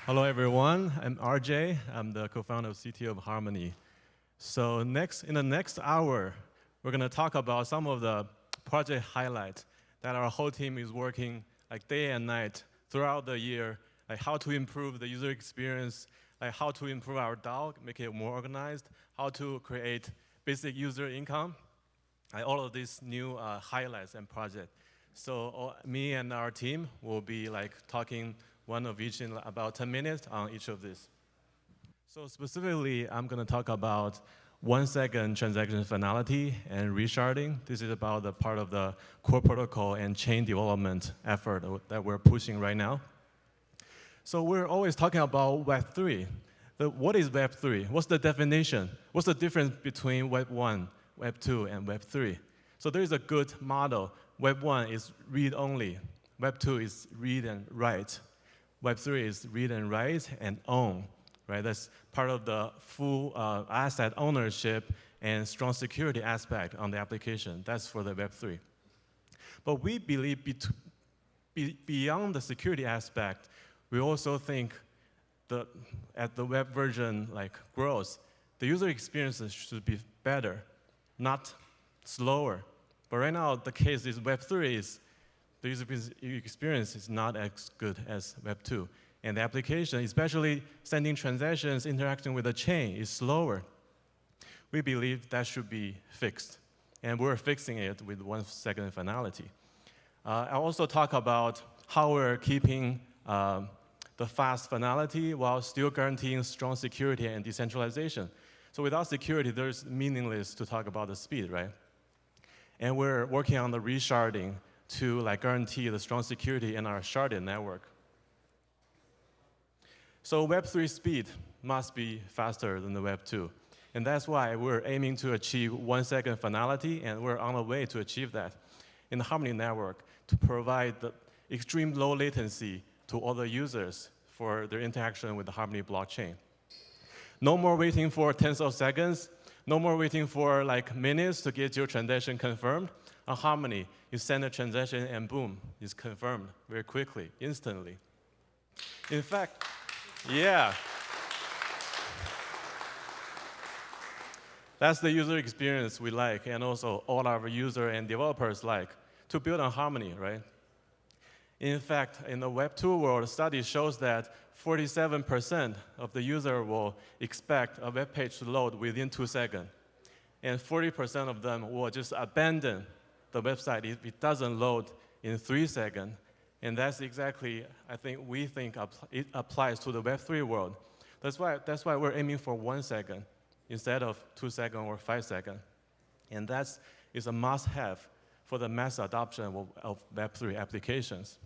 Hello, everyone. I'm RJ. I'm the co-founder of CTO of Harmony. So in the next hour, we're going to talk about some of the project highlights that our whole team is working like day and night throughout the year, like how to improve the user experience, like how to improve our DAO, make it more organized, how to create basic user income, like all of these new highlights and projects. So me and our team will be like talking one of each in about 10 minutes on each of these. So specifically, I'm going to talk about 1-second transaction finality and resharding. This is about the part of the core protocol and chain development effort that we're pushing right now. So we're always talking about Web3. What is Web3? What's the definition? What's the difference between Web 1, Web 2, and Web 3? So there is a good model. Web 1 is read-only. Web 2 is read and write. Web 3 is read and write and own, right? That's part of the full asset ownership and strong security aspect on the application. That's for the Web 3. But we believe beyond the security aspect, we also think that as the web version grows, the user experiences should be better, not slower. But right now, the case is Web 3 is the user experience is not as good as Web 2. And the application, especially sending transactions, interacting with the chain, is slower. We believe that should be fixed. And we're fixing it with 1-second finality. I'll also talk about how we're keeping the fast finality while still guaranteeing strong security and decentralization. So without security, there's meaningless to talk about the speed, right? And we're working on the resharding to guarantee the strong security in our sharded network. So Web3 speed must be faster than the Web 2. And that's why we're aiming to achieve 1-second finality, and we're on the way to achieve that in the Harmony network to provide the extreme low latency to all the users for their interaction with the Harmony blockchain. No more waiting for tens of seconds. No more waiting for minutes to get your transaction confirmed. On Harmony, you send a transaction and boom, it's confirmed very quickly, instantly. In fact, yeah. That's the user experience we like, and also all our users and developers like to build on Harmony, right? In fact, in the Web 2 world, a study shows that 47% of the user will expect a web page to load within 2 seconds. And 40% of them will just abandon the website if it doesn't load in 3 seconds. And that's exactly, we think it applies to the Web3 world. That's why we're aiming for 1 second instead of 2 seconds or 5 seconds. And that is a must-have for the mass adoption of Web3 applications.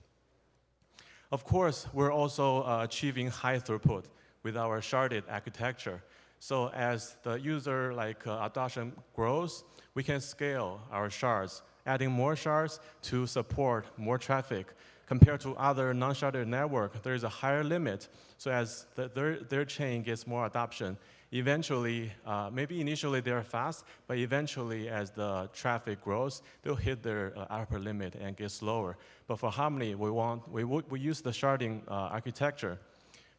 Of course, we're also achieving high throughput with our sharded architecture. So as the user adoption grows, we can scale our shards, adding more shards to support more traffic. Compared to other non-sharded network, there is a higher limit. So as their chain gets more adoption, eventually, maybe initially they're fast, but eventually as the traffic grows, they'll hit their upper limit and get slower. But for Harmony, we use the sharding architecture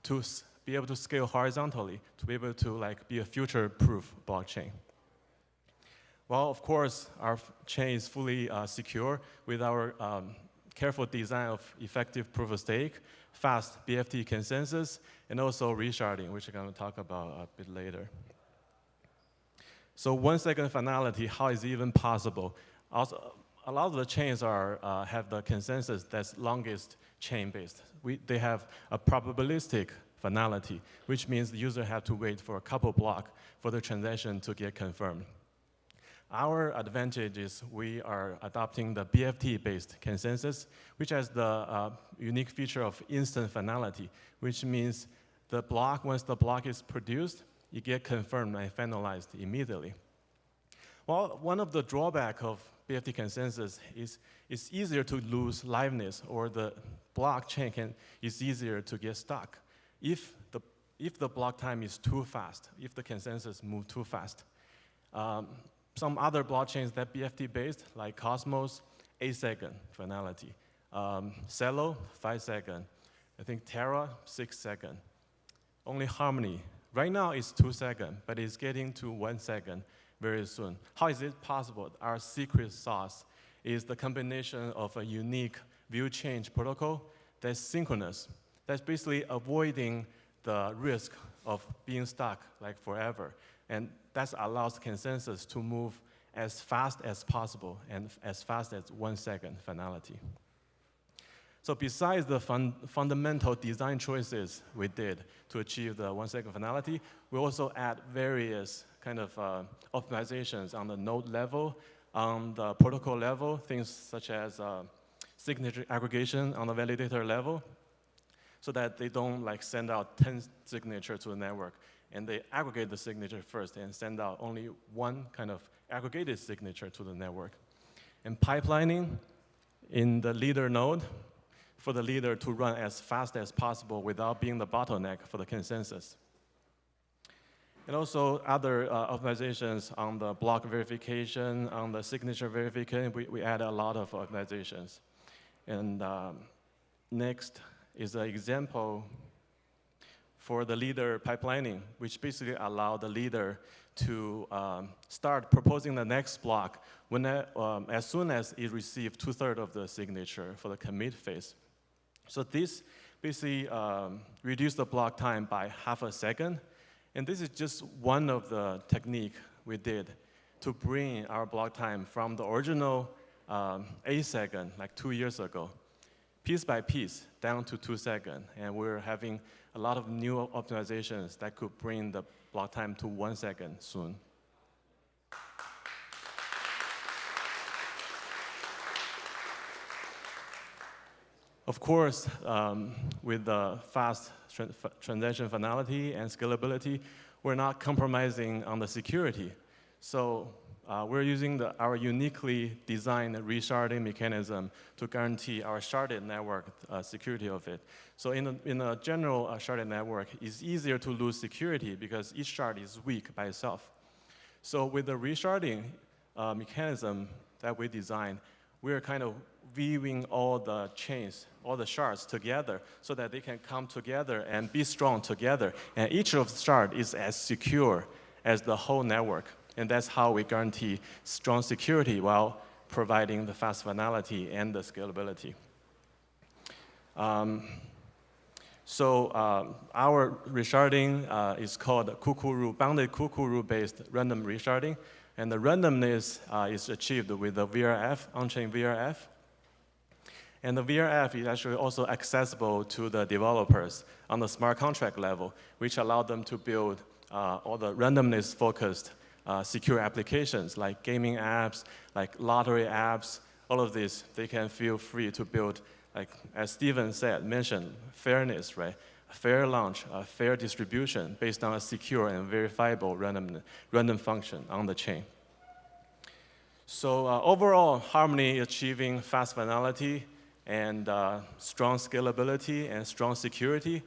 to be able to scale horizontally, to be able to be a future-proof blockchain. Well, of course, our chain is fully secure with our careful design of effective proof of stake, fast BFT consensus, and also resharding, which I'm going to talk about a bit later. So 1-second finality, how is it even possible? Also, a lot of the chains have the consensus that's longest chain-based. They have a probabilistic finality, which means the user have to wait for a couple blocks for the transaction to get confirmed. Our advantage is we are adopting the BFT-based consensus, which has the unique feature of instant finality, which means once the block is produced, it gets confirmed and finalized immediately. Well, one of the drawbacks of BFT consensus is it's easier to lose liveness, or the blockchain is easier to get stuck if the block time is too fast, if the consensus moves too fast. Some other blockchains that BFT-based, like Cosmos, 8-second finality. Celo, 5 seconds. I think Terra, 6 seconds. only Harmony. Right now it's 2 seconds, but it's getting to 1 second very soon. How is it possible? Our secret sauce is the combination of a unique view change protocol that's synchronous. That's basically avoiding the risk of being stuck like forever. And that allows consensus to move as fast as possible and as fast as 1 second finality. So besides the fundamental design choices we did to achieve the 1 second finality, we also add various kind of optimizations on the node level, on the protocol level, things such as signature aggregation on the validator level, so that they don't like send out 10 signatures to the network, and they aggregate the signature first and send out only one kind of aggregated signature to the network. And pipelining in the leader node for the leader to run as fast as possible without being the bottleneck for the consensus. And also other optimizations on the block verification, on the signature verification, we add a lot of optimizations. And next is an example for the leader pipelining, which basically allow the leader to start proposing the next block when as soon as it receives 2/3 of the signature for the commit phase. So this basically reduced the block time by 1/2 second. And this is just one of the techniques we did to bring our block time from the original 8 seconds, like 2 years ago, piece by piece, down to 2 seconds. And we're having a lot of new optimizations that could bring the block time to 1 second soon. Of course, with the fast transaction finality and scalability, we're not compromising on the security. So we're using our uniquely designed resharding mechanism to guarantee our sharded network security of it. So in a general sharded network, it's easier to lose security because each shard is weak by itself. So with the resharding mechanism that we designed, we're kind of weaving all the chains, all the shards together so that they can come together and be strong together. And each of the shards is as secure as the whole network. And that's how we guarantee strong security while providing the fast finality and the scalability. Our resharding is called bounded cuckoo rule-based random resharding. And the randomness is achieved with the VRF, on-chain VRF. And the VRF is actually also accessible to the developers on the smart contract level, which allow them to build all the randomness-focused secure applications like gaming apps, like lottery apps, all of this. They can feel free to build, like as Steven mentioned, fairness, right? A fair launch, a fair distribution based on a secure and verifiable random function on the chain. So overall, Harmony achieving fast finality and strong scalability and strong security,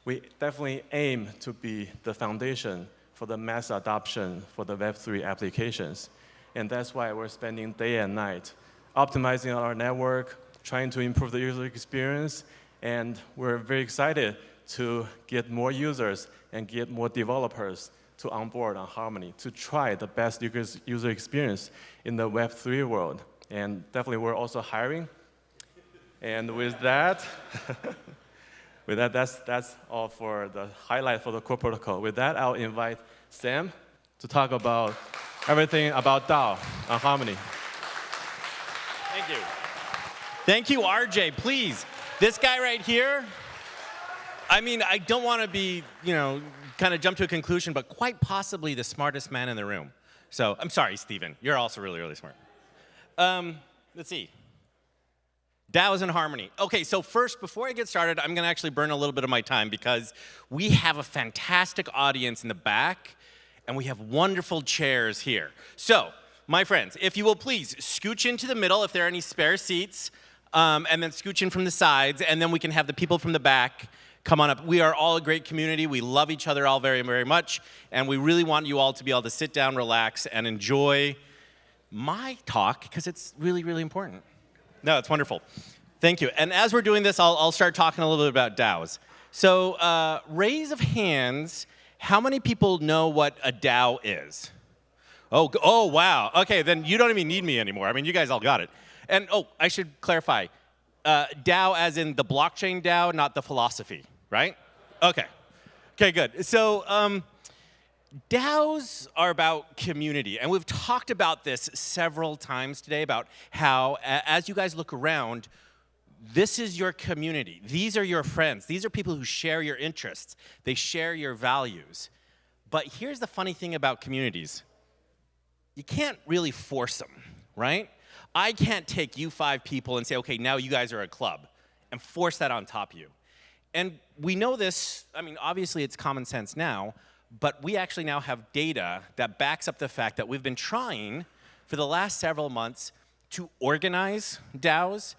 we definitely aim to be the foundation for the mass adoption for the Web3 applications. And that's why we're spending day and night optimizing our network, trying to improve the user experience, and we're very excited to get more users and get more developers to onboard on Harmony to try the best user experience in the Web3 world. And definitely we're also hiring. And with that, that's all for the highlight for the core protocol. With that, I'll invite Sam to talk about everything about DAO on Harmony. Thank you. Thank you, RJ. Please, this guy right here, I mean, I don't want to be, kind of jump to a conclusion, but quite possibly the smartest man in the room. So I'm sorry, Steven. You're also really, really smart. Let's see. DAOs and Harmony. Okay, so first, before I get started, I'm going to actually burn a little bit of my time because we have a fantastic audience in the back, and we have wonderful chairs here. So, my friends, if you will please scooch into the middle if there are any spare seats, and then scooch in from the sides, and then we can have the people from the back come on up. We are all a great community. We love each other all very, very much, and we really want you all to be able to sit down, relax, and enjoy my talk because it's really, really important. No, it's wonderful. Thank you. And as we're doing this, I'll start talking a little bit about DAOs. So raise of hands, how many people know what a DAO is? Oh, wow. Okay, then you don't even need me anymore. I mean, you guys all got it. And I should clarify. DAO as in the blockchain DAO, not the philosophy, right? Okay. Okay, good. So DAOs are about community. And we've talked about this several times today about how, as you guys look around, this is your community. These are your friends. These are people who share your interests. They share your values. But here's the funny thing about communities. You can't really force them, right? I can't take you 5 people and say, okay, now you guys are a club, and force that on top of you. And we know this, I mean, obviously it's common sense now, but we actually now have data that backs up the fact that we've been trying for the last several months to organize DAOs,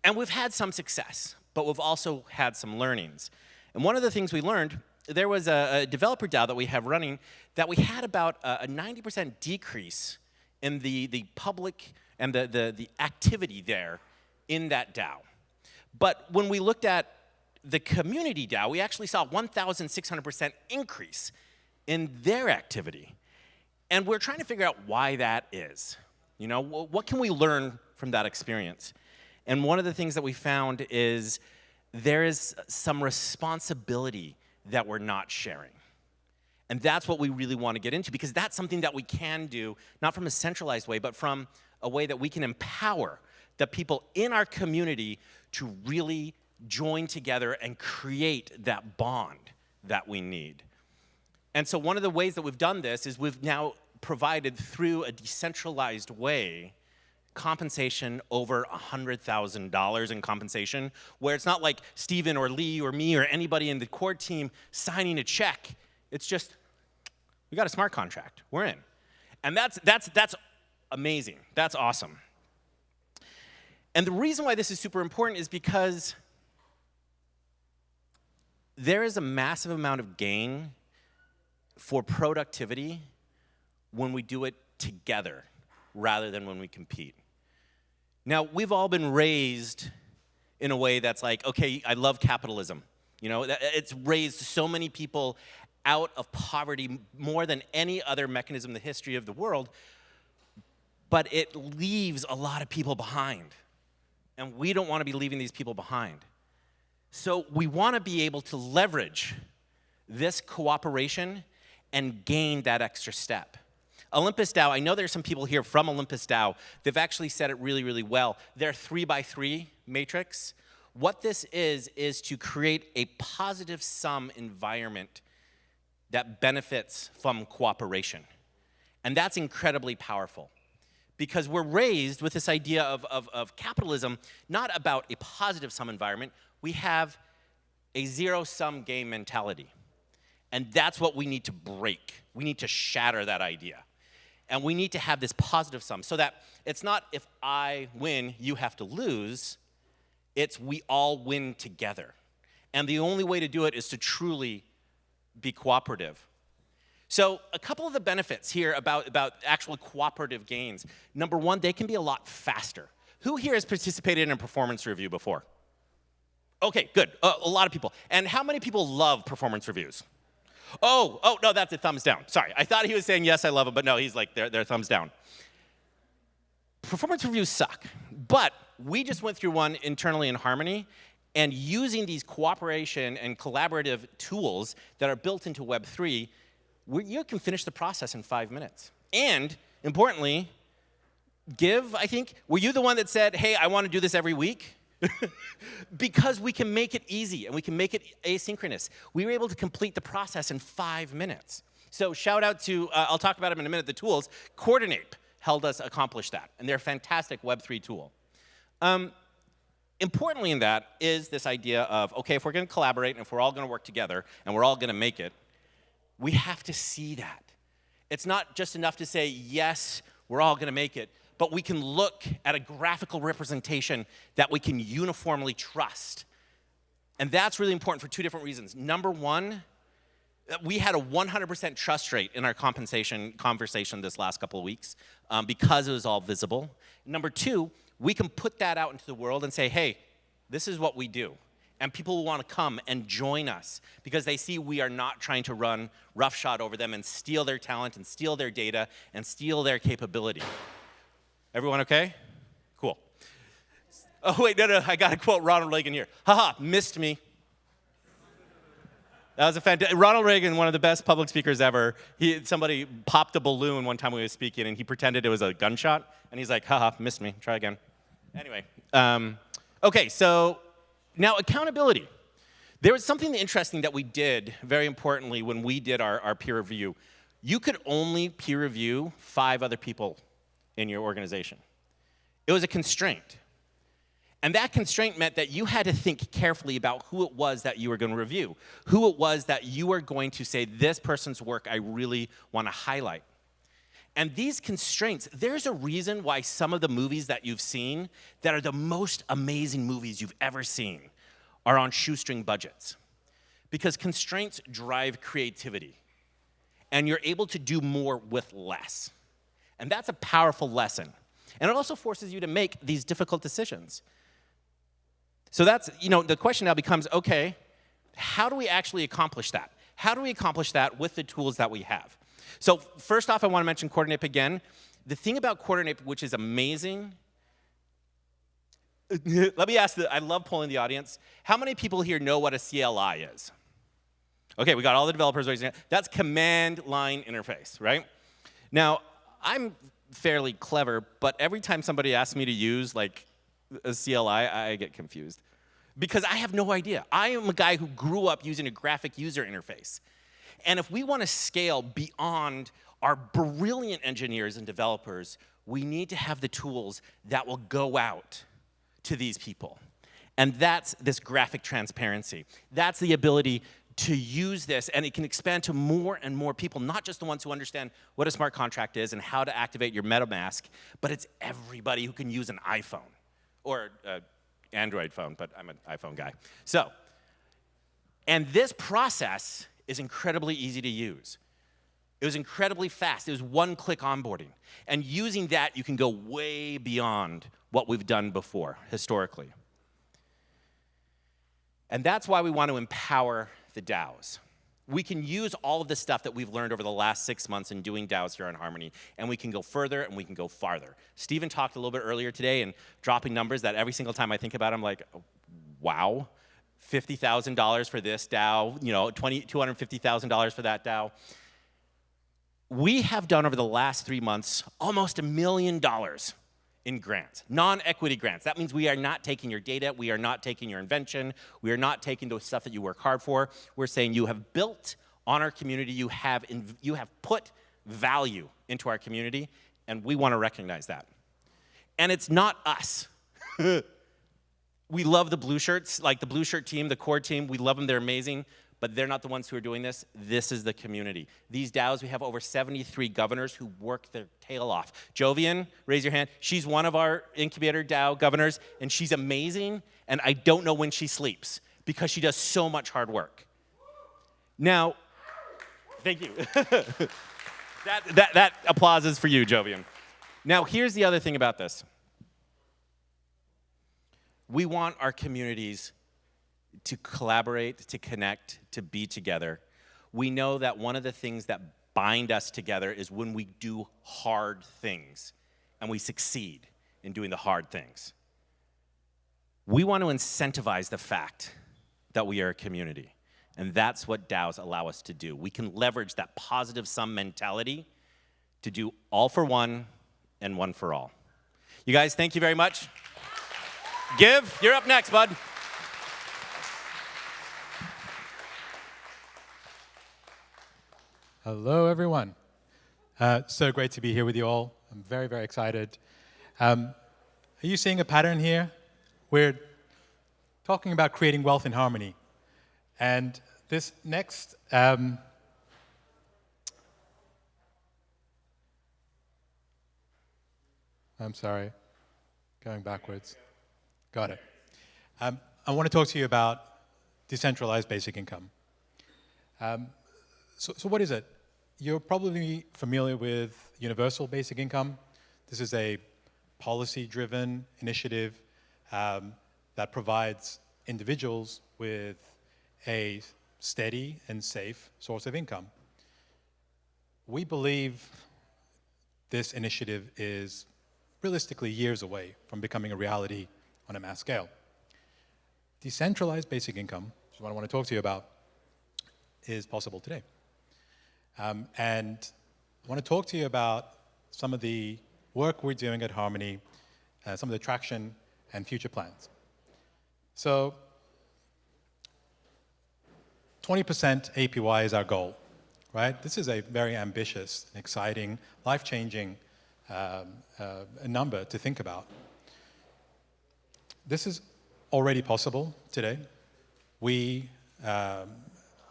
and we've had some success, but we've also had some learnings. And one of the things we learned, there was a developer DAO that we have running that we had about a 90% decrease in the public and the activity there in that DAO. But when we looked at the community DAO, we actually saw 1,600% increase in their activity. And we're trying to figure out why that is. You know, what can we learn from that experience? And one of the things that we found is there is some responsibility that we're not sharing. And that's what we really want to get into, because that's something that we can do, not from a centralized way, but from a way that we can empower the people in our community to really join together and create that bond that we need. And so one of the ways that we've done this is we've now provided, through a decentralized way, compensation over $100,000 in compensation, where it's not like Steven or Lee or me or anybody in the core team signing a check. It's just, we got a smart contract. We're in. And that's amazing. That's awesome. And the reason why this is super important is because there is a massive amount of gain for productivity when we do it together rather than when we compete. Now, we've all been raised in a way that's like, okay, I love capitalism. You know, it's raised so many people out of poverty more than any other mechanism in the history of the world, but it leaves a lot of people behind. And we don't want to be leaving these people behind. So we want to be able to leverage this cooperation and gain that extra step. Olympus DAO, I know there's some people here from Olympus DAO. They've actually said it really, really well. Their 3x3 matrix. What this is to create a positive sum environment that benefits from cooperation. And that's incredibly powerful, because we're raised with this idea of capitalism, not about a positive sum environment. We have a zero-sum game mentality. And that's what we need to break. We need to shatter that idea. And we need to have this positive sum, so that it's not if I win, you have to lose. It's we all win together. And the only way to do it is to truly be cooperative. So a couple of the benefits here about actual cooperative gains. Number one, they can be a lot faster. Who here has participated in a performance review before? Okay, good. A lot of people. And how many people love performance reviews? Oh, no, that's a thumbs down. Sorry, I thought he was saying, yes, I love them, but no, he's like, they're thumbs down. Performance reviews suck, but we just went through one internally in Harmony, and using these cooperation and collaborative tools that are built into Web3, you can finish the process in 5 minutes. And, importantly, I think, were you the one that said, hey, I want to do this every week? Because we can make it easy and we can make it asynchronous. We were able to complete the process in 5 minutes. So shout out to, I'll talk about them in a minute, the tools. Coordinate helped us accomplish that, and they're a fantastic Web3 tool. Importantly in that is this idea of, okay, if we're going to collaborate and if we're all going to work together and we're all going to make it, we have to see that. It's not just enough to say, yes, we're all going to make it, but we can look at a graphical representation that we can uniformly trust. And that's really important for 2 different reasons. Number one, we had a 100% trust rate in our compensation conversation this last couple of weeks because it was all visible. Number 2, we can put that out into the world and say, hey, this is what we do. And people will want to come and join us because they see we are not trying to run roughshod over them and steal their talent and steal their data and steal their capability. Everyone okay? Cool. Oh, wait, no, I got to quote Ronald Reagan here. Haha, missed me. That was a fantastic. Ronald Reagan, one of the best public speakers ever. Somebody popped a balloon one time when he was speaking, and he pretended it was a gunshot. And he's like, haha, missed me. Try again. Anyway. Okay, so now accountability. There was something interesting that we did, very importantly, when we did our peer review. You could only peer review 5 other people in your organization. It was a constraint. And that constraint meant that you had to think carefully about who it was that you were going to review, who it was that you were going to say, this person's work I really want to highlight. And these constraints, there's a reason why some of the movies that you've seen that are the most amazing movies you've ever seen are on shoestring budgets. Because constraints drive creativity. And you're able to do more with less. And that's a powerful lesson. And it also forces you to make these difficult decisions. So that's, the question now becomes, okay, how do we actually accomplish that? How do we accomplish that with the tools that we have? So first off, I want to mention Coordinate again. The thing about Coordinate, which is amazing, let me ask, I love polling the audience. How many people here know what a CLI is? Okay, we got all the developers raising it. That's command line interface, right? Now, I'm fairly clever, but every time somebody asks me to use like a CLI, I get confused. Because I have no idea. I am a guy who grew up using a graphic user interface. And if we want to scale beyond our brilliant engineers and developers, we need to have the tools that will go out to these people. And that's this graphic transparency. That's the ability to use this, and it can expand to more and more people, not just the ones who understand what a smart contract is and how to activate your MetaMask, but it's everybody who can use an iPhone. Or Android phone, but I'm an iPhone guy. So, and this process is incredibly easy to use. It was incredibly fast. It was one-click onboarding. And using that, you can go way beyond what we've done before, historically. And that's why we want to empower the DAOs. We can use all of the stuff that we've learned over the last 6 months in doing DAOs here on Harmony, and we can go further and we can go farther. Stephen talked a little bit earlier today and dropping numbers that every single time I think about it, I'm like, wow, $50,000 for this DAO, $250,000 for that DAO. We have done over the last 3 months almost $1 million in grants, non-equity grants. That means we are not taking your data, we are not taking your invention, we are not taking the stuff that you work hard for. We're saying you have built on our community, you have put value into our community, and we want to recognize that. And it's not us. We love the blue shirts, like the blue shirt team, the core team, we love them, they're amazing, but they're not the ones who are doing this. This is the community. These DAOs, we have over 73 governors who work their tail off. Jovian, raise your hand. She's one of our incubator DAO governors, and she's amazing, and I don't know when she sleeps because she does so much hard work. Now, thank you. that applause is for you, Jovian. Now, here's the other thing about this. We want our communities to collaborate, to connect, to be together. We know that one of the things that bind us together is when we do hard things and we succeed in doing the hard things. We want to incentivize the fact that we are a community, and that's what DAOs allow us to do. We can leverage that positive sum mentality to do all for one and one for all. You guys, thank you very much. Give, you're up next, bud. Hello, everyone. So great to be here with you all. I'm very, very excited. Are you seeing a pattern here? We're talking about creating wealth in harmony. And this next, I'm sorry, going backwards. Got it. I want to talk to you about decentralized basic income. So what is it? You're probably familiar with universal basic income. This is a policy-driven initiative that provides individuals with a steady and safe source of income. We believe this initiative is realistically years away from becoming a reality on a mass scale. Decentralized basic income, which is what I want to talk to you about, is possible today. And I want to talk to you about some of the work we're doing at Harmony, some of the traction and future plans. So 20% APY is our goal, right? This is a very ambitious, exciting, life-changing number to think about. This is already possible today. We are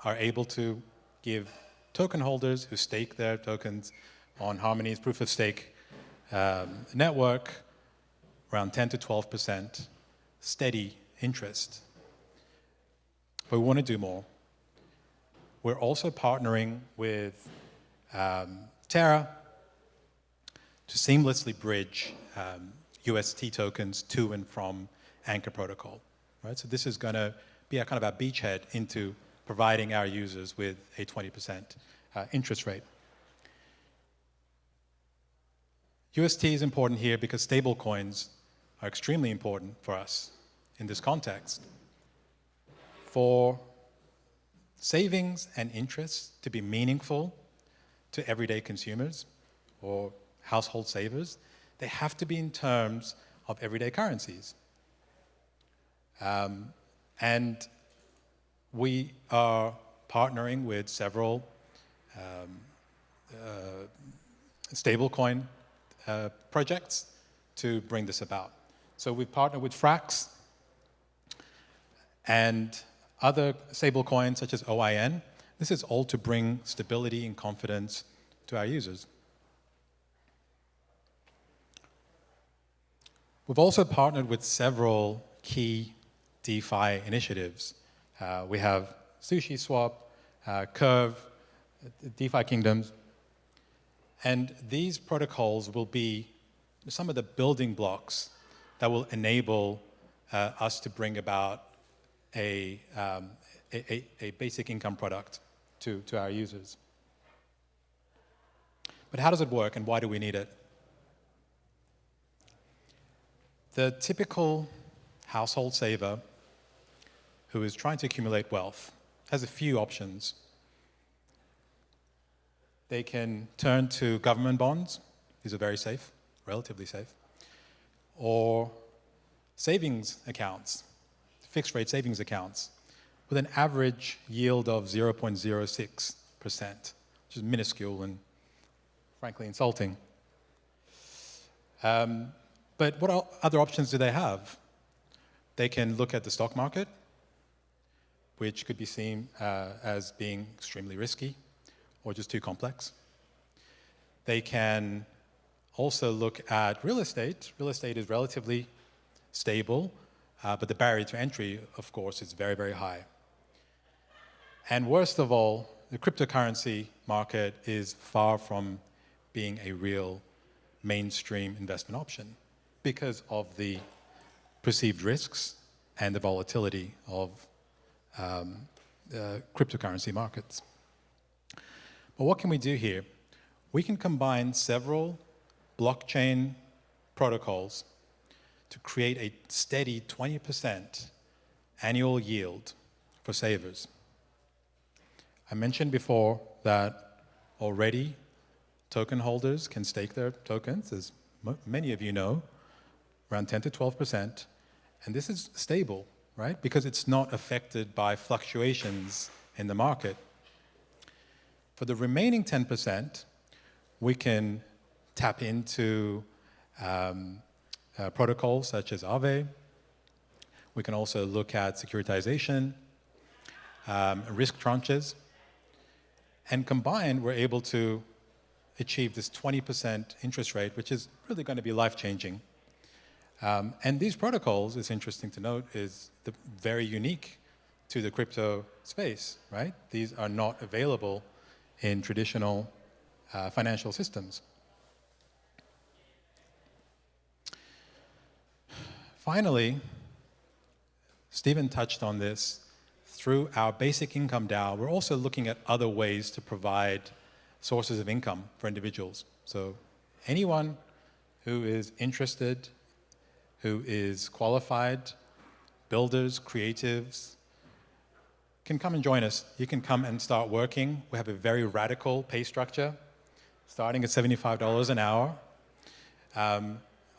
able to give token holders who stake their tokens on Harmony's proof-of-stake network around 10 to 12% steady interest. But we want to do more. We're also partnering with Terra to seamlessly bridge UST tokens to and from Anchor Protocol. Right? So this is going to be a kind of a beachhead into providing our users with a 20% interest rate. UST is important here because stablecoins are extremely important for us in this context. For savings and interest to be meaningful to everyday consumers or household savers, they have to be in terms of everyday currencies. And we are partnering with several stablecoin projects to bring this about. So we've partnered with Frax and other stablecoins such as OIN. This is all to bring stability and confidence to our users. We've also partnered with several key DeFi initiatives. We have SushiSwap, Curve, DeFi Kingdoms, and these protocols will be some of the building blocks that will enable us to bring about a basic income product to our users. But how does it work and why do we need it? The typical household saver who is trying to accumulate wealth has a few options. They can turn to government bonds. These are very safe, relatively safe. Or savings accounts, fixed rate savings accounts, with an average yield of 0.06%, which is minuscule and frankly insulting. But what other options do they have? They can look at the stock market, which could be seen as being extremely risky or just too complex. They can also look at real estate. Real estate is relatively stable, but the barrier to entry, of course, is very, very high. And worst of all, the cryptocurrency market is far from being a real mainstream investment option because of the perceived risks and the volatility of cryptocurrency markets. But what can we do here? We can combine several blockchain protocols to create a steady 20% annual yield for savers. I mentioned before that already token holders can stake their tokens, as many of you know, around 10 to 12%, and this is stable, right? Because it's not affected by fluctuations in the market. For the remaining 10%, we can tap into protocols such as Aave. We can also look at securitization, risk tranches, and combined, we're able to achieve this 20% interest rate, which is really going to be life-changing. And these protocols, it's interesting to note, is very unique to the crypto space, right? These are not available in traditional financial systems. Finally, Stephen touched on this. Through our basic income DAO, we're also looking at other ways to provide sources of income for individuals. So anyone who is interested, who is qualified, builders, creatives, can come and join us. You can come and start working. We have a very radical pay structure, starting at $75 an hour.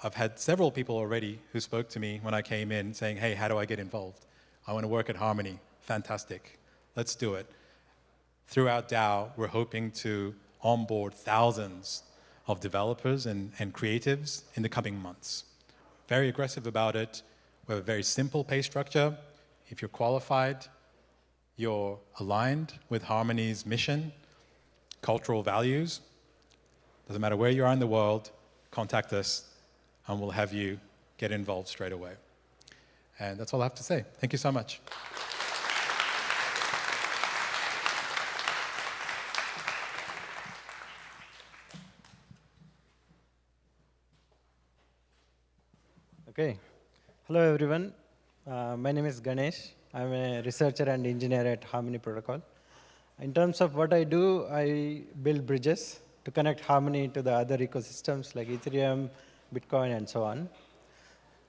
I've had several people already who spoke to me when I came in saying, hey, how do I get involved? I want to work at Harmony. Fantastic. Let's do it. Through our DAO, we're hoping to onboard thousands of developers and creatives in the coming months. Very aggressive about it. We have a very simple pay structure. If you're qualified, you're aligned with Harmony's mission, cultural values, doesn't matter where you are in the world, contact us and we'll have you get involved straight away. And that's all I have to say. Thank you so much. Okay. Hello, everyone. My name is Ganesh. I'm a researcher and engineer at Harmony Protocol. In terms of what I do, I build bridges to connect Harmony to the other ecosystems like Ethereum, Bitcoin, and so on.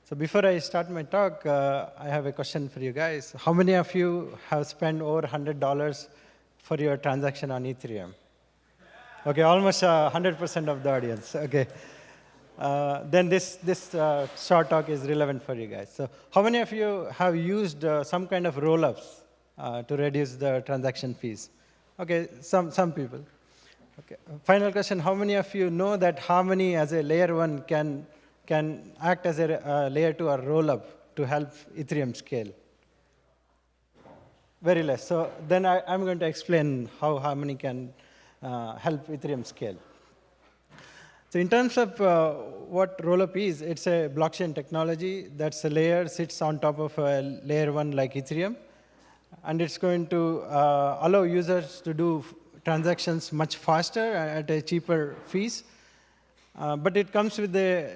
So before I start my talk, I have a question for you guys. How many of you have spent over $100 for your transaction on Ethereum? Okay, almost 100% of the audience. Okay. Then this short talk is relevant for you guys. So how many of you have used some kind of roll-ups to reduce the transaction fees? Okay, some people. Okay. Final question, how many of you know that Harmony as a layer 1 can act as a layer 2 or roll-up to help Ethereum scale? Very less. So then I'm going to explain how Harmony can help Ethereum scale. So in terms of what rollup is, it's a blockchain technology that's a layer sits on top of a layer 1 like Ethereum. And it's going to allow users to do transactions much faster at a cheaper fees. But it comes with the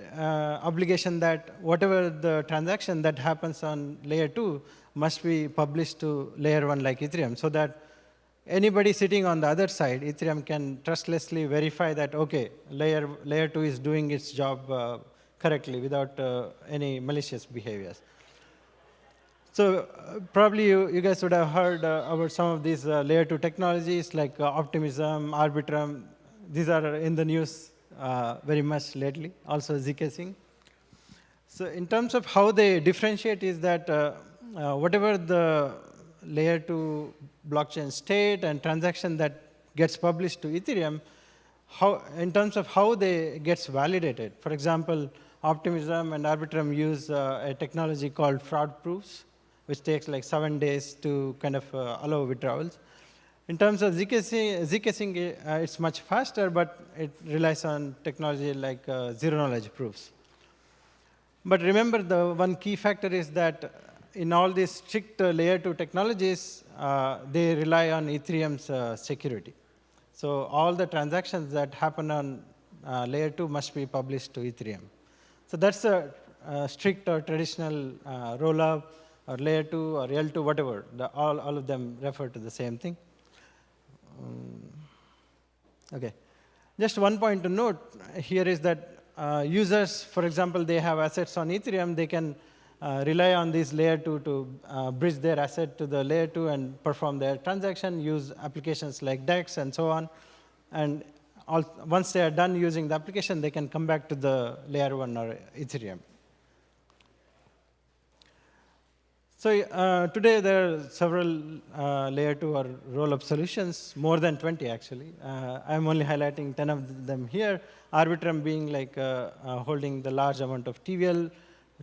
obligation that whatever the transaction that happens on layer 2 must be published to layer 1 like Ethereum, so that anybody sitting on the other side, Ethereum can trustlessly verify that, okay, layer 2 is doing its job correctly without any malicious behaviors. So probably you guys would have heard about some of these layer 2 technologies like Optimism, Arbitrum. These are in the news very much lately, also zk-sync. So in terms of how they differentiate is that whatever the layer 2 blockchain state and transaction that gets published to Ethereum, in terms of how they gets validated. For example, Optimism and Arbitrum use a technology called fraud proofs, which takes like 7 days to kind of allow withdrawals. In terms of zk-sync, it's much faster, but it relies on technology like zero-knowledge proofs. But remember, the one key factor is that in all these strict layer 2 technologies, they rely on Ethereum's security. So all the transactions that happen on layer 2 must be published to Ethereum. So that's a strict or traditional roll-up or layer 2 or L2, whatever. All of them refer to the same thing. Okay. Just one point to note here is that users, for example, they have assets on Ethereum, they can rely on this layer 2 to bridge their asset to the layer 2 and perform their transaction, use applications like DEX and so on. And once they are done using the application, they can come back to the layer 1 or Ethereum. So today there are several layer 2 or roll-up solutions, more than 20 actually. I'm only highlighting 10 of them here. Arbitrum being like holding the large amount of TVL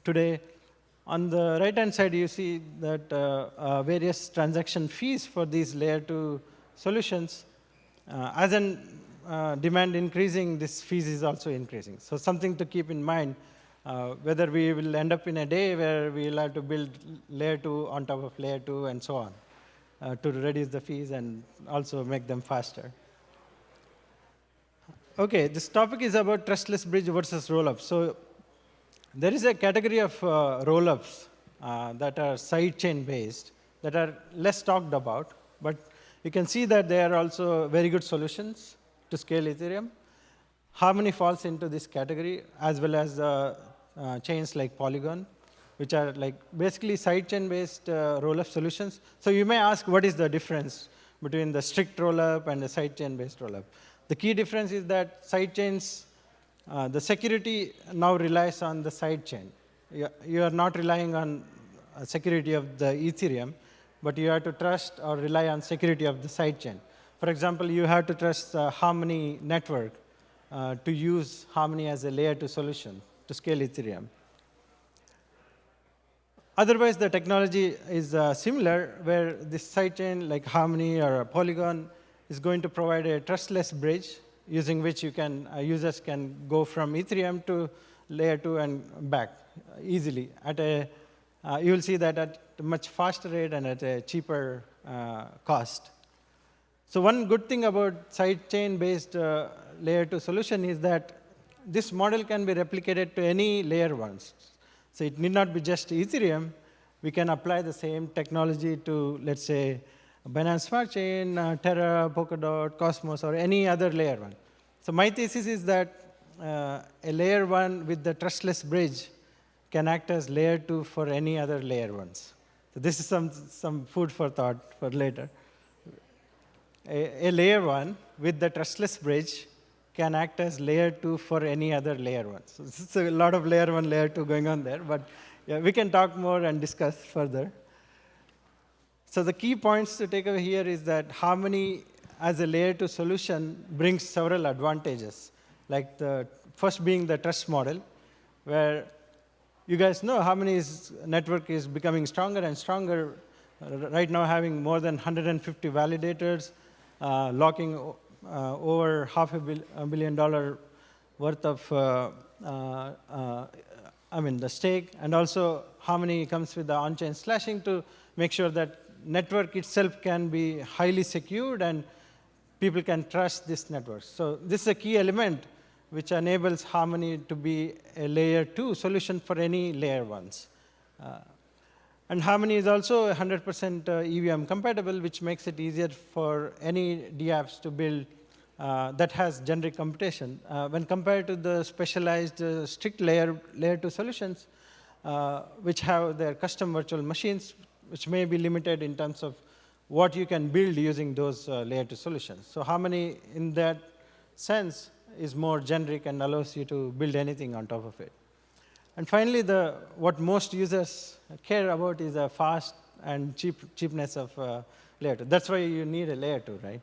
today. On the right-hand side, you see that various transaction fees for these layer 2 solutions. As in demand increasing, this fees is also increasing. So something to keep in mind, whether we will end up in a day where we will have to build layer 2 on top of layer 2 and so on to reduce the fees and also make them faster. Okay, this topic is about trustless bridge versus roll-up. So there is a category of roll-ups that are sidechain based, that are less talked about, but you can see that they are also very good solutions to scale Ethereum. Harmony falls into this category, as well as chains like Polygon, which are like basically sidechain-based roll-up solutions. So you may ask, what is the difference between the strict roll-up and the sidechain-based roll-up? The key difference is that sidechains, the security now relies on the sidechain. You are not relying on security of the Ethereum, but you have to trust or rely on security of the sidechain. For example, you have to trust the Harmony network to use Harmony as a layer 2 solution to scale Ethereum. Otherwise, the technology is similar, where this sidechain, like Harmony or Polygon, is going to provide a trustless bridge, using which users can go from Ethereum to layer 2 and back easily. You will see that at a much faster rate and at a cheaper cost. So one good thing about sidechain-based layer 2 solution is that this model can be replicated to any layer 1s. So it need not be just Ethereum. We can apply the same technology to, let's say, Binance Smart Chain, Terra, Polkadot, Cosmos, or any other layer 1. So my thesis is that a layer 1 with the trustless bridge can act as layer 2 for any other layer 1s. So this is some food for thought for later. A layer 1 with the trustless bridge can act as layer 2 for any other layer 1. So this is a lot of layer 1, layer 2 going on there, but yeah, we can talk more and discuss further. So the key points to take away here is that Harmony as a layer 2 solution brings several advantages, like the first being the trust model, where you guys know Harmony's network is becoming stronger and stronger, right now having more than 150 validators, locking over $500 million worth of the stake. And also, Harmony comes with the on-chain slashing to make sure that network itself can be highly secured and people can trust this network. So this is a key element which enables Harmony to be a layer 2 solution for any layer 1s. And Harmony is also 100% EVM compatible, which makes it easier for any dApps to build that has generic computation. When compared to the specialized strict layer 2 solutions, which have their custom virtual machines, which may be limited in terms of what you can build using those layer 2 solutions. So Harmony, in that sense, is more generic and allows you to build anything on top of it. And finally, what most users care about is the fast and cheapness of layer 2. That's why you need a layer 2, right?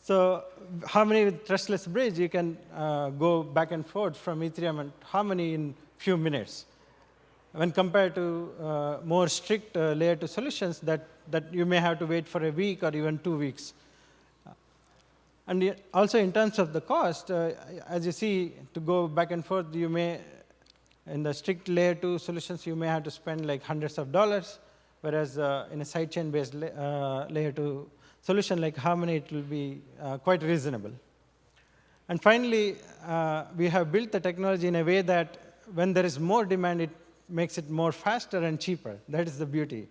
So Harmony with Trustless Bridge, you can go back and forth from Ethereum and Harmony in few minutes. When compared to more strict layer 2 solutions that you may have to wait for a week or even 2 weeks. And also in terms of the cost, as you see, to go back and forth, you may, in the strict layer 2 solutions, you may have to spend like hundreds of dollars, whereas in a sidechain-based layer 2 solution like Harmony, it will be quite reasonable. And finally, we have built the technology in a way that when there is more demand, it makes it more faster and cheaper. That is the beauty.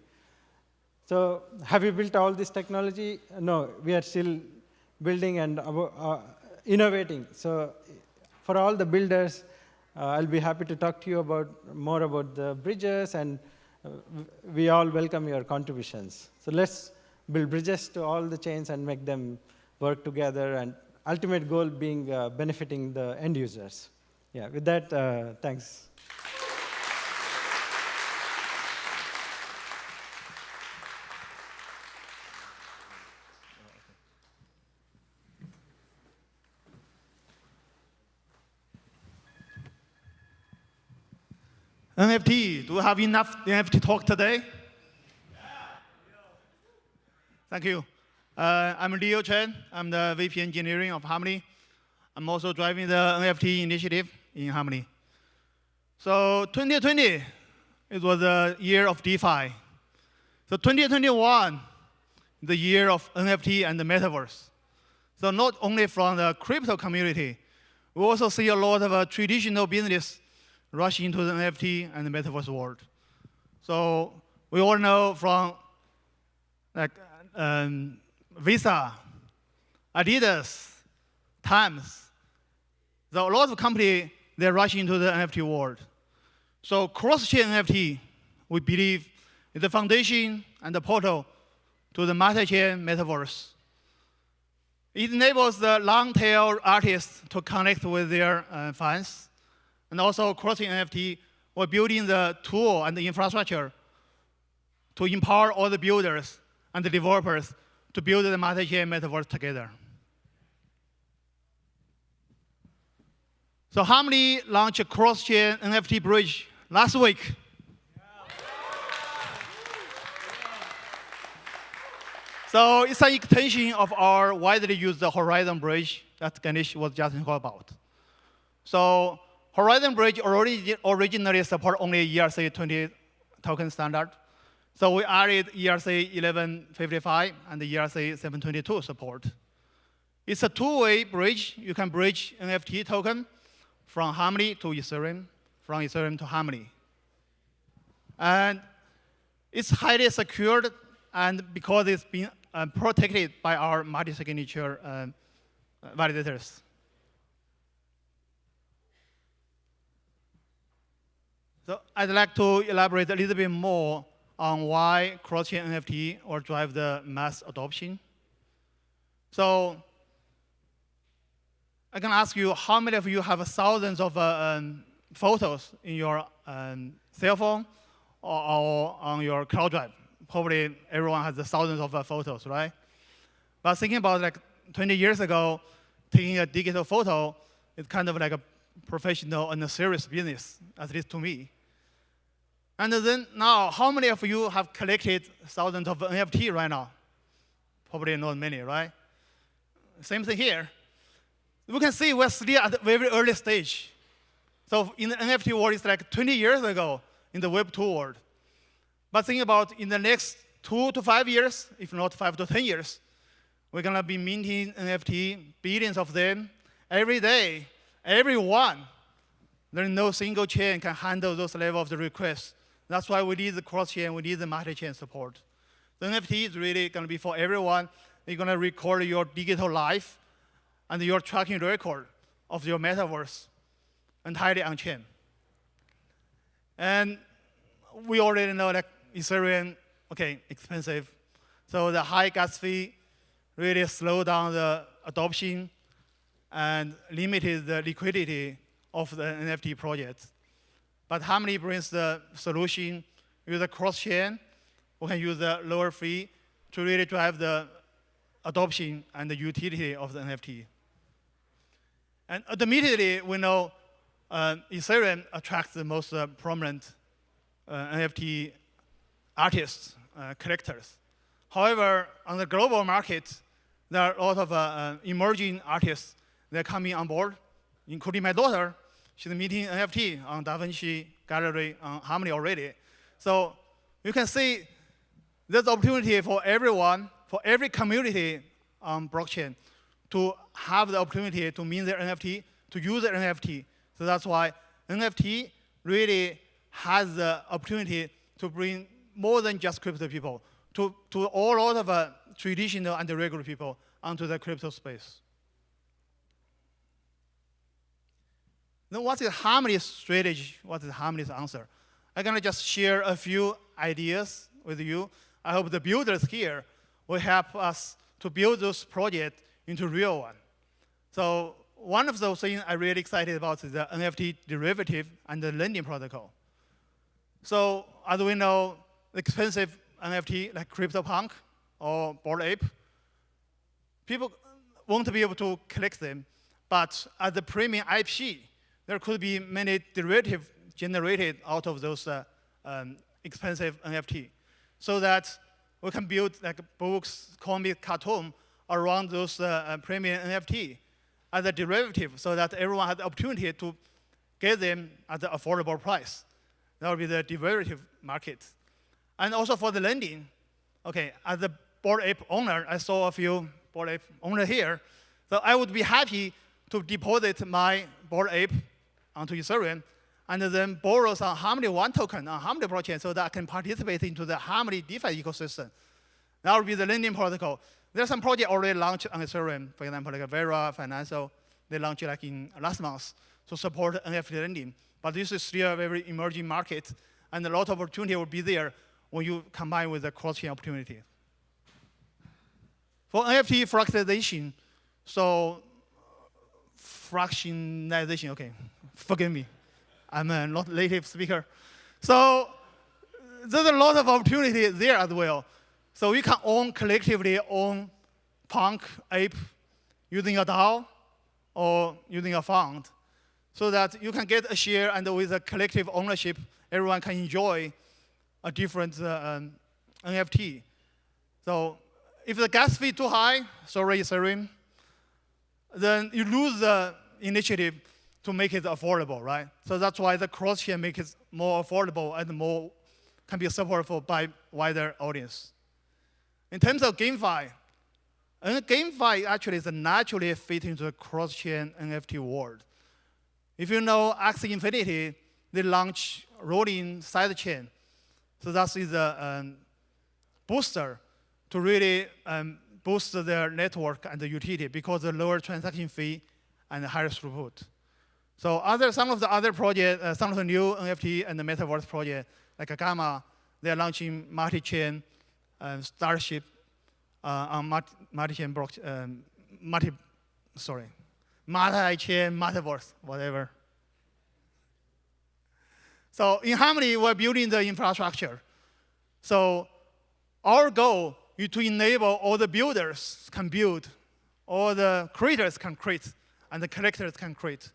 So have we built all this technology? No, we are still building and innovating. So for all the builders, I'll be happy to talk to you more about the bridges, and we all welcome your contributions. So let's build bridges to all the chains and make them work together, and ultimate goal being benefiting the end users. Yeah, with that, thanks. NFT, do we have enough NFT talk today? Thank you. I'm Leo Chen. I'm the VP Engineering of Harmony. I'm also driving the NFT initiative in Harmony. So 2020, it was a year of DeFi. So 2021, the year of NFT and the metaverse. So not only from the crypto community, we also see a lot of traditional business rush into the NFT and the metaverse world. So we all know from like Visa, Adidas, Times, there are a lot of companies, they're rushing into the NFT world. So cross-chain NFT, we believe, is the foundation and the portal to the multi-chain metaverse. It enables the long-tail artists to connect with their fans. And also cross-chain NFT, we're building the tool and the infrastructure to empower all the builders and the developers to build the multi-chain metaverse together. So Harmony launched a cross-chain NFT bridge last week. So it's an extension of our widely used Horizon Bridge that Ganesh was just talking about. So Horizon Bridge originally support only ERC20 token standard. So we added ERC 1155 and the ERC 722 support. It's a two-way bridge. You can bridge NFT token from Harmony to Ethereum, from Ethereum to Harmony. And it's highly secured, and because it's been protected by our multi-signature validators. So I'd like to elaborate a little bit more on why cross-chain NFT will drive the mass adoption. So I can ask you, how many of you have thousands of photos in your cell phone or on your cloud drive? Probably everyone has thousands of photos, right? But thinking about like 20 years ago, taking a digital photo is kind of like a professional and a serious business, at least to me. And then now, how many of you have collected thousands of NFT right now? Probably not many, right? Same thing here. We can see we're still at a very early stage. So in the NFT world, it's like 20 years ago in the Web2 world. But think about in the next 2 to 5 years, if not 5 to 10 years, we're going to be minting NFT, billions of them, every day, everyone. There is no single chain can handle those level of the requests. That's why we need the cross-chain, we need the multi-chain support. The NFT is really going to be for everyone. You're going to record your digital life and your tracking record of your metaverse entirely on-chain. And we already know that Ethereum, okay, expensive. So the high gas fee really slowed down the adoption and limited the liquidity of the NFT projects. But Harmony brings the solution with the cross-chain. We can use the lower fee to really drive the adoption and the utility of the NFT. And admittedly, we know Ethereum attracts the most prominent NFT artists, collectors. However, on the global market, there are a lot of emerging artists that are coming on board, including my daughter. She's meeting NFT on DaVinci Gallery on Harmony already. So you can see there's opportunity for everyone, for every community on blockchain to have the opportunity to mint their NFT, to use their NFT. So that's why NFT really has the opportunity to bring more than just crypto people, to all lot of traditional and regular people onto the crypto space. Then what is Harmony's strategy? What is Harmony's answer? I'm going to just share a few ideas with you. I hope the builders here will help us to build those projects into real one. So one of those things I'm really excited about is the NFT derivative and the lending protocol. So as we know, expensive NFT like CryptoPunk or Bored Ape, people won't be able to collect them. But as the premium IP, there could be many derivatives generated out of those expensive NFT, so that we can build like books, comic, cartoon around those premium NFT as a derivative, so that everyone has the opportunity to get them at an affordable price. That will be the derivative market. And also for the lending, okay, as a Bored Ape owner, I saw a few Bored Ape owners here. So I would be happy to deposit my Bored Ape onto Ethereum, and then borrow some Harmony 1 token on Harmony blockchain so that I can participate into the Harmony DeFi ecosystem. That will be the lending protocol. There's some project already launched on Ethereum, for example, like Vera Financial. They launched like in last month to support NFT lending. But this is still a very emerging market, and a lot of opportunity will be there when you combine with the cross-chain opportunity. For NFT fractionalization, so fractionalization, okay, forgive me. I'm a not native speaker. So there's a lot of opportunity there as well. So we can collectively own Punk, Ape, using a DAO or using a fund, so that you can get a share, and with a collective ownership, everyone can enjoy a different NFT. So if the gas fee too high, sorry, Ethereum, then you lose the initiative to make it affordable, right? So that's why the cross-chain makes it more affordable and more can be supported by wider audience. In terms of GameFi, GameFi actually is naturally fit into the cross-chain NFT world. If you know Axie Infinity, they launch rolling sidechain. So that is a booster to really boost their network and the utility because of the lower transaction fee and higher throughput. So some of the other projects, some of the new NFT and the metaverse project, like Gamma, they're launching multi-chain Starship on multi-chain blockchain, multi-chain metaverse, whatever. So in Harmony, we're building the infrastructure. So our goal is to enable all the builders can build, all the creators can create, and the collectors can collect.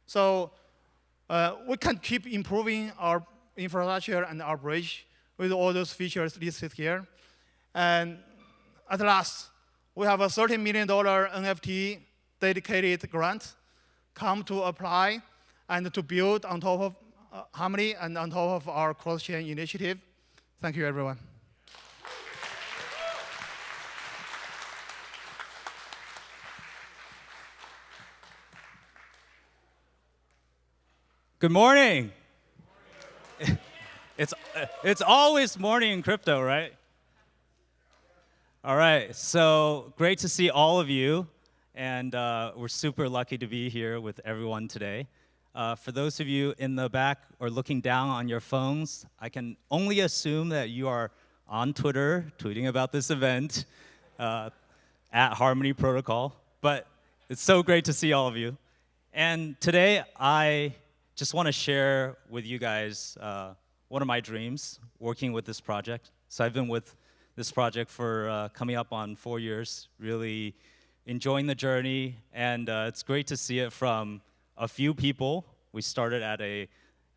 So we can keep improving our infrastructure and our bridge with all those features listed here. And at last, we have a $30 million NFT dedicated grant come to apply and to build on top of Harmony and on top of our cross-chain initiative. Thank you, everyone. Good morning. It's always morning in crypto, right? All right, so great to see all of you, and we're super lucky to be here with everyone today. For those of you in the back or looking down on your phones, I can only assume that you are on Twitter tweeting about this event at Harmony Protocol, but it's so great to see all of you. And today, I just want to share with you guys one of my dreams working with this project. So I've been with this project for coming up on 4 years, really enjoying the journey, and it's great to see it from a few people. We started at a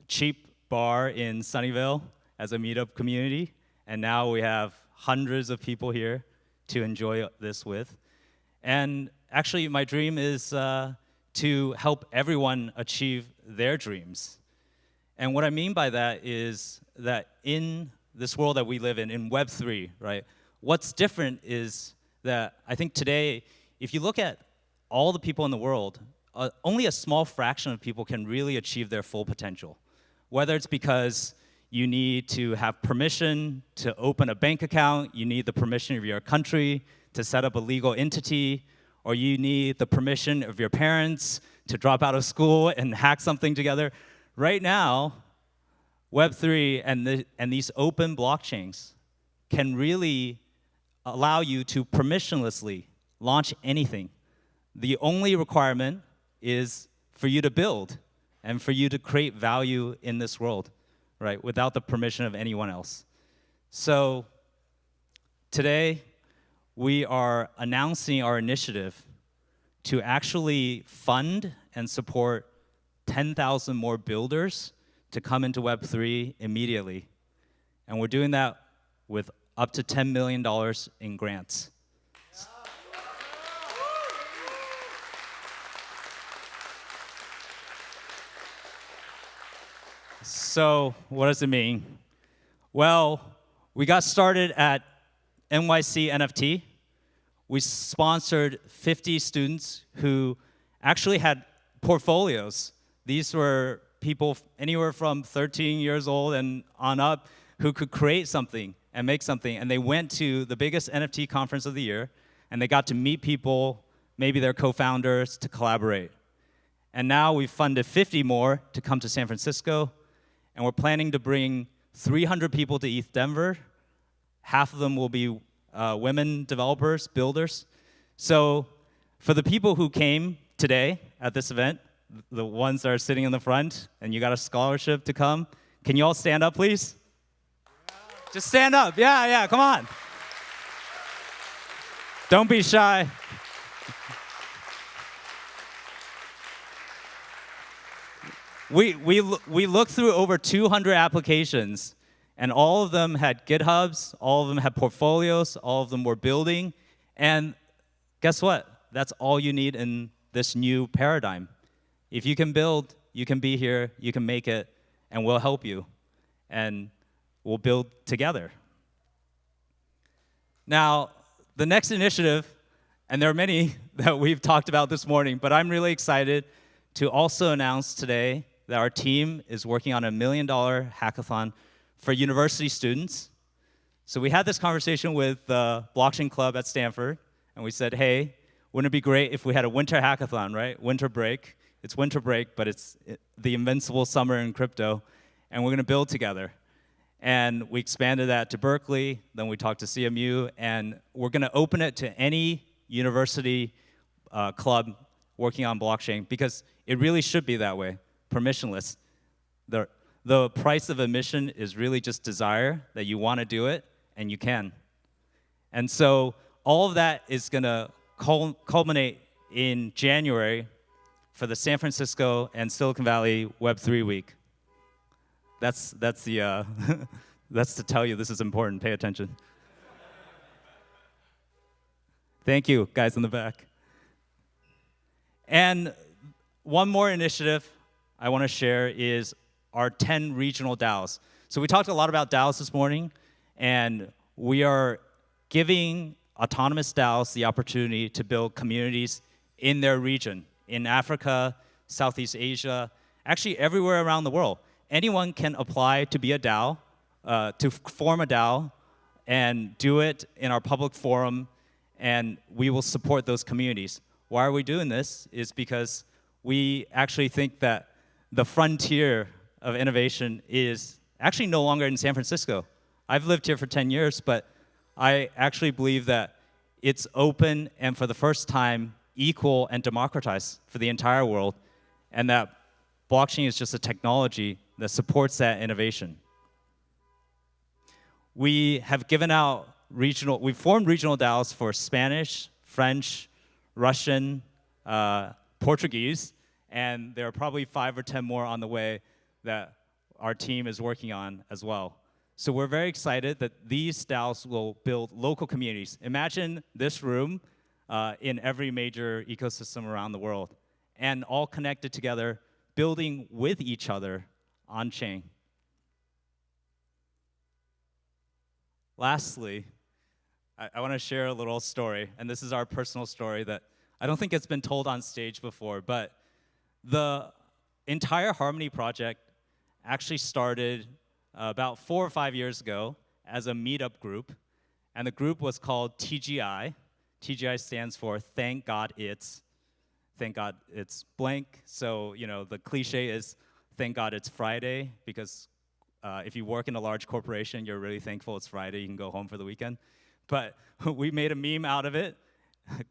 cheap bar in Sunnyvale as a meetup community, and now we have hundreds of people here to enjoy this with. And actually, my dream is to help everyone achieve their dreams. And what I mean by that is that in this world that we live in Web3, right, what's different is that I think today, if you look at all the people in the world, only a small fraction of people can really achieve their full potential. Whether it's because you need to have permission to open a bank account, you need the permission of your country to set up a legal entity, or you need the permission of your parents to drop out of school and hack something together. Right now, Web3 and these open blockchains can really allow you to permissionlessly launch anything. The only requirement is for you to build and for you to create value in this world, right, without the permission of anyone else. So today, we are announcing our initiative to actually fund and support 10,000 more builders to come into Web3 immediately. And we're doing that with up to $10 million in grants. So what does it mean? Well, we got started at NYC NFT. We sponsored 50 students who actually had portfolios These were people anywhere from 13 years old and on up who could create something and make something. And they went to the biggest NFT conference of the year, and they got to meet people, maybe their co-founders, to collaborate. And now we've funded 50 more to come to San Francisco, and we're planning to bring 300 people to ETH Denver. Half of them will be women developers, builders. So for the people who came today at this event, the ones that are sitting in the front, and you got a scholarship to come, can you all stand up, please? Just stand up. Yeah, come on. Don't be shy. We looked through over 200 applications, and all of them had GitHubs, all of them had portfolios, all of them were building, and guess what? That's all you need in this new paradigm. If you can build, you can be here, you can make it, and we'll help you, and we'll build together. Now, the next initiative, and there are many that we've talked about this morning, but I'm really excited to also announce today that our team is working on a $1 million hackathon for university students. So we had this conversation with the Blockchain Club at Stanford, and we said, hey, wouldn't it be great if we had a winter hackathon, right? Winter break. It's winter break, but it's the invincible summer in crypto, and we're going to build together. And we expanded that to Berkeley, then we talked to CMU, and we're going to open it to any university club working on blockchain, because it really should be that way, permissionless. The price of admission is really just desire, that you want to do it, and you can. And so all of that is going to culminate in January for the San Francisco and Silicon Valley Web3 week. That's the that's to tell you this is important. Pay attention. Thank you, guys in the back. And one more initiative I want to share is our 10 regional DAOs. So we talked a lot about DAOs this morning, and we are giving autonomous DAOs the opportunity to build communities in their region, in Africa, Southeast Asia, actually everywhere around the world. Anyone can apply to be a DAO, to form a DAO, and do it in our public forum, and we will support those communities. Why are we doing this? Is because we actually think that the frontier of innovation is actually no longer in San Francisco. I've lived here for 10 years, but I actually believe that it's open and for the first time equal and democratized for the entire world, and that blockchain is just a technology that supports that innovation. We have given out we've formed regional DAOs for Spanish, French, Russian, Portuguese, and there are probably 5 or 10 more on the way that our team is working on as well. So we're very excited that these DAOs will build local communities. Imagine this room in every major ecosystem around the world, and all connected together, building with each other on-chain. Lastly, I want to share a little story, and this is our personal story that I don't think it's been told on stage before, but the entire Harmony project actually started about 4 or 5 years ago as a meetup group, and the group was called TGI. TGI stands for Thank God It's blank. So, you know, the cliche is thank God it's Friday, because if you work in a large corporation, you're really thankful it's Friday, you can go home for the weekend. But we made a meme out of it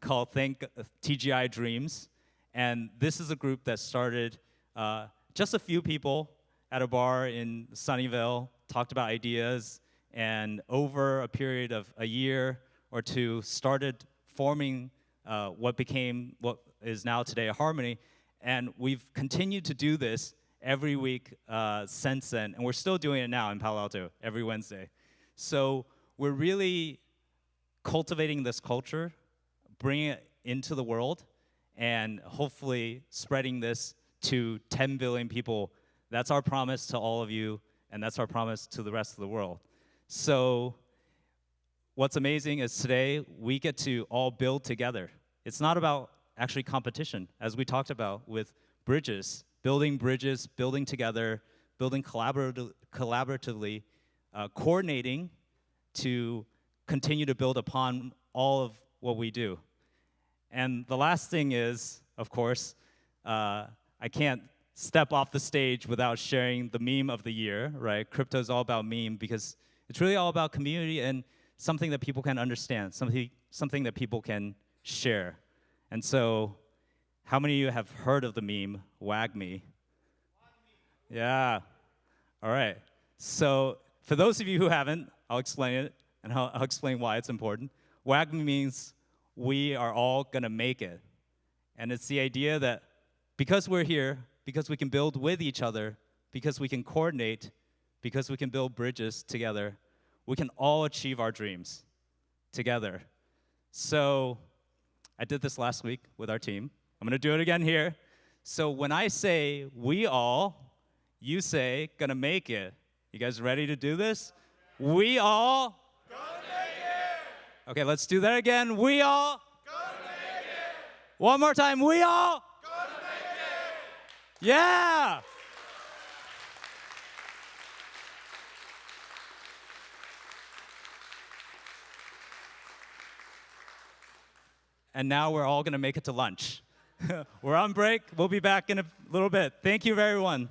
called TGI Dreams. And this is a group that started just a few people at a bar in Sunnyvale, talked about ideas, and over a period of a year or two, started forming what became what is now today Harmony. And we've continued to do this every week since then, and we're still doing it now in Palo Alto every Wednesday. So we're really cultivating this culture, bringing it into the world, and hopefully spreading this to 10 billion people. That's our promise to all of you, and that's our promise to the rest of the world. So what's amazing is today we get to all build together. It's not about actually competition, as we talked about with bridges. building bridges, building together, building collaboratively, coordinating to continue to build upon all of what we do. And the last thing is, of course, I can't step off the stage without sharing the meme of the year, right? Crypto is all about meme because it's really all about community and something that people can understand, something that people can share. And so, how many of you have heard of the meme, Wag Me? Yeah. All right. So, for those of you who haven't, I'll explain it, and I'll explain why it's important. Wag Me means we are all going to make it. And it's the idea that because we're here, because we can build with each other, because we can coordinate, because we can build bridges together, we can all achieve our dreams together. So I did this last week with our team. I'm going to do it again here. So when I say we all, you say gonna make it. You guys ready to do this? We all gonna make it. Okay, let's do that again. We all gonna make it. One more time. We all gonna make it. Yeah. And now we're all going to make it to lunch. We're on break. We'll be back in a little bit. Thank you, everyone.